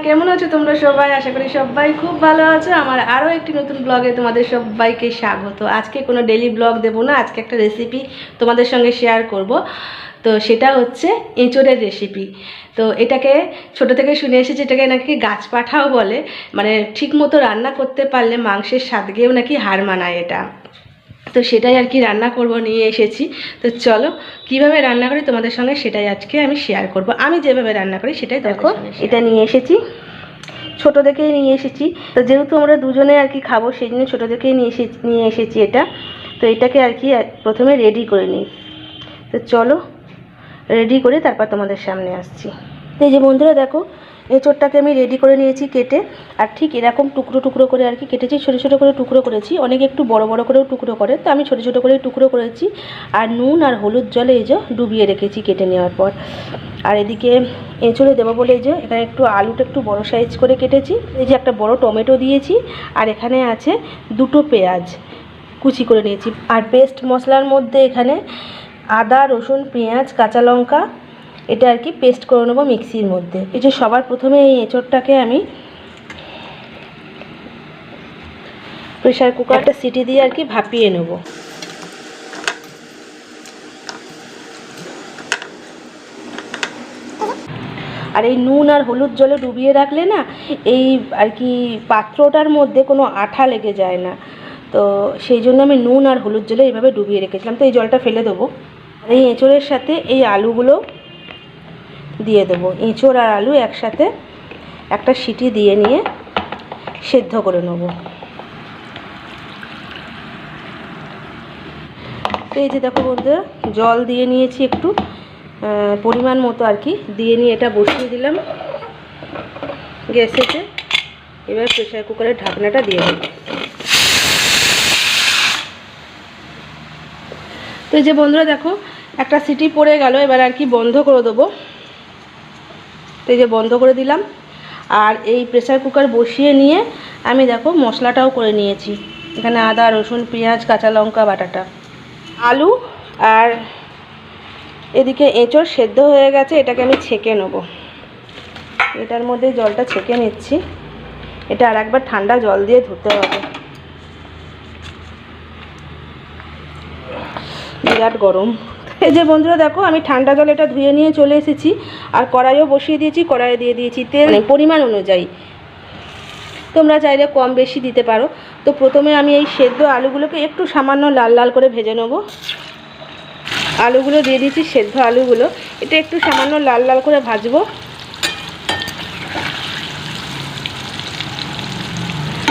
কেমন আছো তোমরা সবাই? আশা করি সবাই খুব ভালো আছো। আমার আরও একটি নতুন ব্লগে তোমাদের সবাইকে স্বাগত। আজকে কোনো ডেইলি ব্লগ দেবো না, আজকে একটা রেসিপি তোমাদের সঙ্গে শেয়ার করব। তো সেটা হচ্ছে এঁচোড়ের রেসিপি। তো এটাকে ছোট থেকে শুনে এসেছি, এটাকে নাকি গাছ পাঠাও বলে, মানে ঠিক মতো রান্না করতে পারলে মাংসের স্বাদ গিয়েও নাকি হার মানায় এটা। তো সেটাই আর কি রান্না করব, নিয়ে এসেছি। তো চলো কিভাবে রান্না করি তোমাদের সঙ্গে সেটাই আজকে আমি শেয়ার করব। আমি যেভাবে রান্না করি সেটাই দেখো। এটা নিয়ে এসেছি, ছোট দেখেই নিয়ে এসেছি। তো যেহেতু আমরা দুজনে আর কি খাবো, সেই জন্য ছোটো দেখেই নিয়ে এসেছি এটা। তো এটাকে আর কি প্রথমে রেডি করে নিই। তো চলো রেডি করে তারপর তোমাদের সামনে আসছি। তো এই যে বন্ধুরা দেখো, এঁচোড়টাকে আমি রেডি করে নিয়েছি কেটে। আর ঠিক এরকম টুকরো টুকরো করে আর কি কেটেছি, ছোটো ছোটো করে টুকরো করেছি। অনেকে একটু বড় বড় করেও টুকরো করে, তো আমি ছোটো ছোটো করে টুকরো করেছি। আর নুন আর হলুদ জলে এই যে ডুবিয়ে রেখেছি কেটে নেওয়ার পর। আর এদিকে এঁচোড়ে দেবো বলে এই যে এখানে একটু আলুটা একটু বড় সাইজ করে কেটেছি। এই যে একটা বড় টমেটো দিয়েছি। আর এখানে আছে দুটো পেঁয়াজ কুচি করে নিয়েছি। আর পেস্ট মশলার মধ্যে এখানে আদা, রসুন, পেঁয়াজ, কাঁচা লঙ্কা এটা আর কি পেস্ট করে নেবো মিক্সির মধ্যে। এই যে সবার প্রথমে এই এঁচোড়টাকে আমি প্রেশার কুকারটা সিটি দিয়ে আর কি ভাপিয়ে নেব। আর এই নুন আর হলুদ জলে ডুবিয়ে রাখলে না, এই আর কি পাত্রটার মধ্যে কোনো আঠা লেগে যায় না। তো সেই জন্য আমি নুন আর হলুদ জলে এইভাবে ডুবিয়ে রেখেছিলাম। তো এই জলটা ফেলে দেবো। আর এই এঁচোড়ের সাথে এই আলুগুলো দিয়ে দেবো। এঁচোড় আর আলু একসাথে একটা সিটি দিয়ে নিয়ে সেদ্ধ করে নেব। তো এই যে দেখো বন্ধুরা, জল দিয়ে নিয়েছি একটু পরিমাণ মতো আর কি, দিয়ে নিয়ে এটা বসিয়ে দিলাম গ্যাসেতে। এবার প্রেশার কুকারের ঢাকনাটা দিয়ে দেব। তো এই যে বন্ধুরা দেখো, একটা সিটি পড়ে গেল, এবার আর কি বন্ধ করে দেবো। তো এই যে বন্ধ করে দিলাম। আর এই প্রেসার কুকার বসিয়ে নিয়ে আমি দেখো মশলাটাও করে নিয়েছি। এখানে আদা, রসুন, পেঁয়াজ, কাঁচা লঙ্কা বাটাটা, আলু আর এদিকে এঁচোড় সেদ্ধ হয়ে গেছে। এটাকে আমি ছেঁকে নেব। এটার মধ্যে জলটা ছেঁকে নিচ্ছি। এটা আর একবার ঠান্ডা জল দিয়ে ধুতে হবে, বিরাট গরম। এই যে বন্ধুরা দেখো, আমি ঠান্ডা জল এটা ধুয়ে নিয়ে চলে এসেছি। আর কড়াইও বসিয়ে দিয়েছি, কড়াইয়ে দিয়ে দিয়েছি তেল পরিমাণ অনুযায়ী। তোমরা চাইলে কম বেশি দিতে পারো। তো প্রথমে আমি এই সেদ্ধ আলুগুলোকে একটু সামান্য লাল লাল করে ভেজে নেব। আলুগুলো দিয়ে দিয়েছি, সেদ্ধ আলুগুলো এটা একটু সামান্য লাল লাল করে ভাজবো।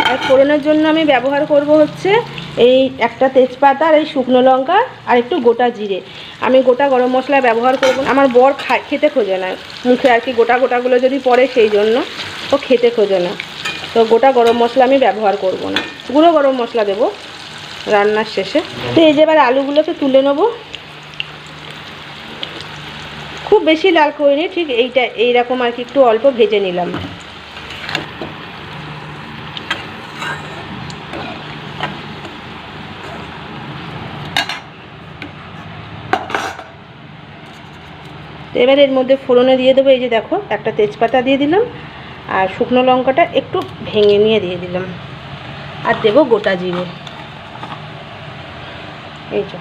আর ফোড়নের জন্য আমি ব্যবহার করব হচ্ছে এই একটা তেজপাতা আর এই শুকনো লঙ্কা আর একটু গোটা জিরে। আমি গোটা গরম মশলা ব্যবহার করব। আমার বর খেতে খোঁজে না, মুখে আর কি গোটা গোটাগুলো যদি পড়ে সেই জন্য ও খেতে খোঁজে না। তো গোটা গরম মশলা আমি ব্যবহার করব না, গুঁড়ো গরম মশলা দেবো রান্নার শেষে। তো এই যে এবার আলুগুলোকে তুলে নেব। খুব বেশি লাল করিনি, ঠিক এইরকম আর কি একটু অল্প ভেজে নিলাম। এবার এর মধ্যে ফোড়নে দিয়ে দেবো এই যে দেখো, একটা তেজপাতা দিয়ে দিলাম আর শুকনো লঙ্কাটা একটু ভেঙে নিয়ে দিয়ে দিলাম। আর দেবো গোটা জিরে। এই যে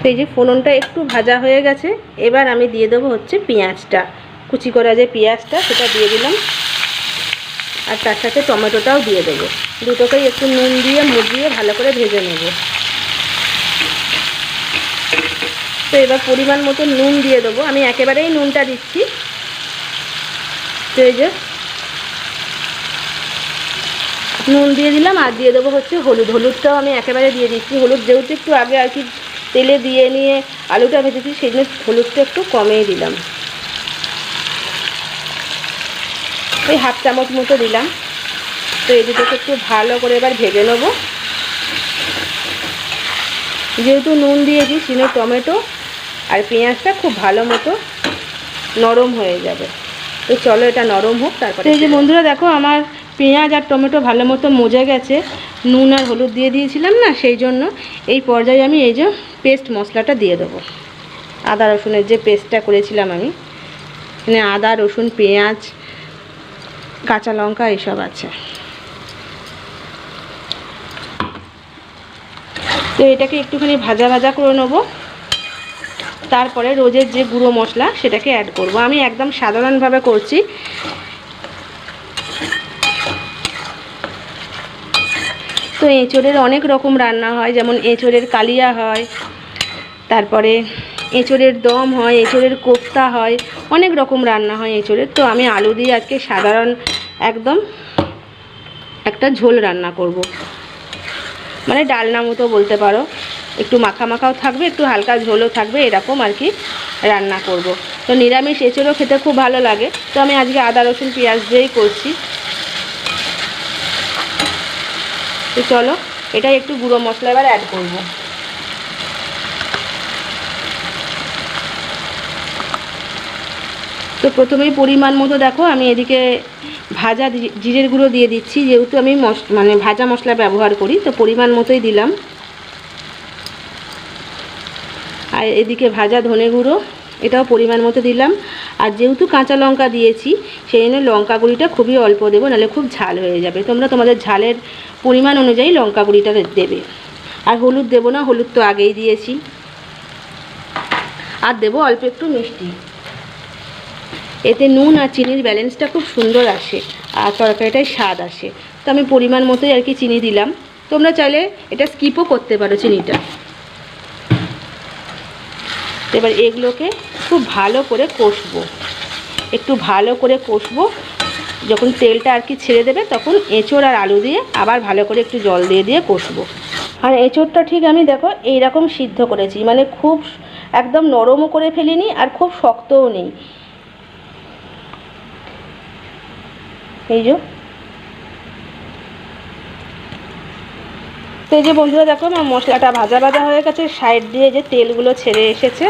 এই যে ফোড়নটা একটু ভাজা হয়ে গেছে। এবার আমি দিয়ে দেবো হচ্ছে পেঁয়াজটা, কুচি করা যে পেঁয়াজটা সেটা দিয়ে দিলাম। আর তার সাথে টমেটোটাও দিয়ে দেবো। দুটোকেই একটু নুন দিয়ে মুড়িয়ে ভালো করে ভেজে নেব। তো এবার পরিমাণ মতো নুন দিয়ে দেবো। আমি একেবারেই নুনটা দিচ্ছি। তো এই যে নুন দিয়ে দিলাম। আর দিয়ে দেবো হচ্ছে হলুদ। হলুদটাও আমি একেবারে দিয়ে দিচ্ছি। হলুদ যেহেতু একটু আগে আর কি তেলে দিয়ে নিয়ে আলুটা ভেজেছি, সেই জন্য হলুদটা একটু কমেই দিলাম, ওই হাফ চামচ মতো দিলাম। তো এই দুটোকে একটু ভালো করে এবার ভেজে নেব। যেহেতু নুন দিয়েছি, সেই জন্য টমেটো আর পেঁয়াজটা খুব ভালো মতো নরম হয়ে যাবে। তো চলো এটা নরম হোক, তারপরে এই যে বন্ধুরা দেখো, আমার পেঁয়াজ আর টমেটো ভালো মতো মজে গেছে। নুন আর হলুদ দিয়ে দিয়েছিলাম না, সেই জন্য এই পর্যায়ে আমি এই যে পেস্ট মশলাটা দিয়ে দেবো। আদা রসুনের যে পেস্টটা করেছিলাম আমি, এখানে আদা রসুন পেঁয়াজ কাঁচা লঙ্কা এইসব আছে। তো এটাকে একটুখানি ভাজা ভাজা করে নেবো। তারপরে রোজের যে গুঁড়ো মশলা সেটাকে অ্যাড করব। আমি একদম সাধারণভাবে করছি। তো এঁচোড়ের অনেক রকম রান্না হয়, যেমন এঁচোড়ের কালিয়া হয়, তারপরে এঁচোড়ের দম হয়, এঁচোড়ের কোফতা হয়, অনেক রকম রান্না হয় এঁচোড়ের। তো আমি আলু দিয়ে আজকে সাধারণ একদম একটা ঝোল রান্না করব, মানে ডালনা মতো বলতে পারো। একটু মাখা মাখাও থাকবে, একটু হালকা ঝোলও থাকবে, এরকম আর কি রান্না করব। তো নিরামিষ এঁচোড়ও খেতে খুব ভালো লাগে। তো আমি আজকে আদা রসুন পেঁয়াজ দিয়েই করছি। তো চলো এটাই একটু গুঁড়ো মশলা এবার অ্যাড করব। তো প্রথমেই পরিমাণ মতো দেখো আমি এদিকে ভাজা জিরের গুঁড়ো দিয়ে দিচ্ছি, যেহেতু আমি মানে ভাজা মশলা ব্যবহার করি, তো পরিমাণ মতোই দিলাম। আর এদিকে ভাজা ধনে গুঁড়ো, এটাও পরিমাণ মতো দিলাম। আর যেহেতু কাঁচা লঙ্কা দিয়েছি, সেই জন্য লঙ্কা গুঁড়িটা খুবই অল্প দেবো, নাহলে খুব ঝাল হয়ে যাবে। তোমরা তোমাদের ঝালের পরিমাণ অনুযায়ী লঙ্কা গুঁড়িটা দেবে। আর হলুদ দেবো না, হলুদ তো আগেই দিয়েছি। আর দেবো অল্প একটু মিষ্টি। এতে নুন আর চিনির ব্যালেন্সটা খুব সুন্দর আসে, আর তরকারিটায় স্বাদ আসে। তো আমি পরিমাণ মতোই আর কি চিনি দিলাম। তোমরা চাইলে এটা স্কিপও করতে পারো চিনিটা। এবার এগুলোকে খুব ভালো করে কষবো, একটু ভালো করে কষবো। যখন তেলটা আর কি ছেড়ে দেবে, তখন এঁচোড় আর আলু দিয়ে আবার ভালো করে একটু জল দিয়ে দিয়ে কষবো। আর এঁচোড়টা ঠিক আমি দেখো এইরকম সিদ্ধ করেছি, মানে খুব একদম নরমও করে ফেলিনি আর খুব শক্তও নেই। এই যে তো এই যে বন্ধুরা দেখো আমার মশলাটা ভাজা ভাজা হয়ে গেছে, সাইড দিয়ে যে তেলগুলো ছেড়ে এসেছে।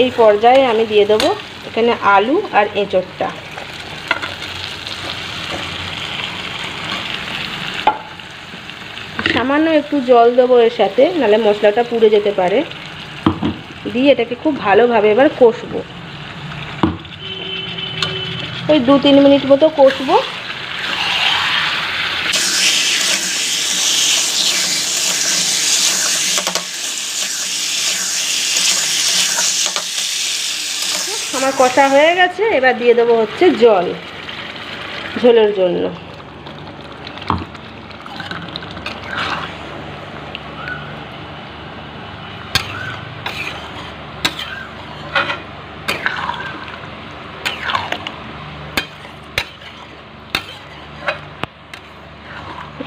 এই পর্যায়ে আমি দিয়ে দেবো এখানে আলু আর এঁচোড়টা। সামান্য একটু জল দেবো এর সাথে, নাহলে মশলাটা পুড়ে যেতে পারে। দিয়ে এটাকে খুব ভালোভাবে এবার কষবো, ওই 2-3 মিনিট মতো কষবো। আমার কষা হয়ে গেছে, এবার দিয়ে দেবো হচ্ছে জল ঝোলের জন্য।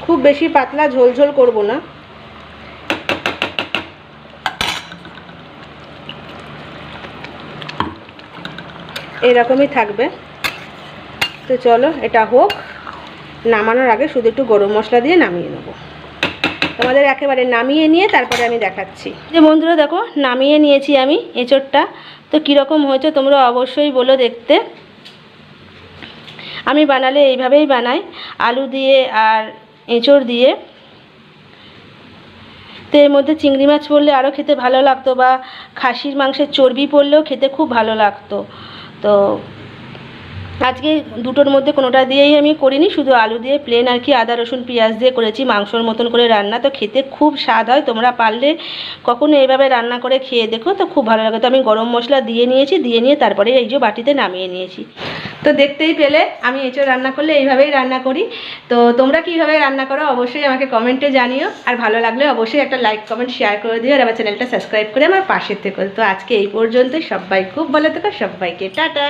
খুব বেশি পাতলা ঝোল ঝোল করবো না। এরকমই থাকবে। তো চলো এটা হোক, নামানোর আগে শুধু একটু গরম মশলা দিয়ে নামিয়ে নেব। তোমাদের একেবারে নামিয়ে নিয়ে তারপরে আমি দেখাচ্ছি। যে বন্ধুরা দেখো নামিয়ে নিয়েছি আমি এঁচোড়টা। তো কীরকম হয়েছে তোমরা অবশ্যই বলো দেখতে। আমি বানালে এইভাবেই বানাই, আলু দিয়ে আর এঁচোড় দিয়ে। তো এর মধ্যে চিংড়ি মাছ পড়লে আরও খেতে ভালো লাগতো, বা খাসির মাংসের চর্বি পড়লেও খেতে খুব ভালো লাগতো। তো আজকে দুটোর মধ্যে কোনোটা দিয়েই আমি করিনি, শুধু আলু দিয়ে প্লেন আর কি আদা রসুন পেঁয়াজ দিয়ে করেছি, মাংসর মতন করে রান্না। তো খেতে খুব স্বাদ হয়, তোমরা পারলে কখনো এইভাবে রান্না করে খেয়ে দেখো, তো খুব ভালো লাগে। তো আমি গরম মশলা দিয়ে নিয়েছি, দিয়ে নিয়ে তারপরে এই যে বাটিতে নামিয়ে নিয়েছি। তো দেখতেই পেলে আমি এঁচোড় রান্না করলে এইভাবেই রান্না করি। তো তোমরা কীভাবে রান্না করো অবশ্যই আমাকে কমেন্টে জানিও। আর ভালো লাগলে অবশ্যই একটা লাইক কমেন্ট শেয়ার করে দিও, আর আমার চ্যানেলটা সাবস্ক্রাইব করে আমার পাশে থেকো। তো আজকে এই পর্যন্তই, সবাই খুব ভালো থেকো, সবাইকে টাটা।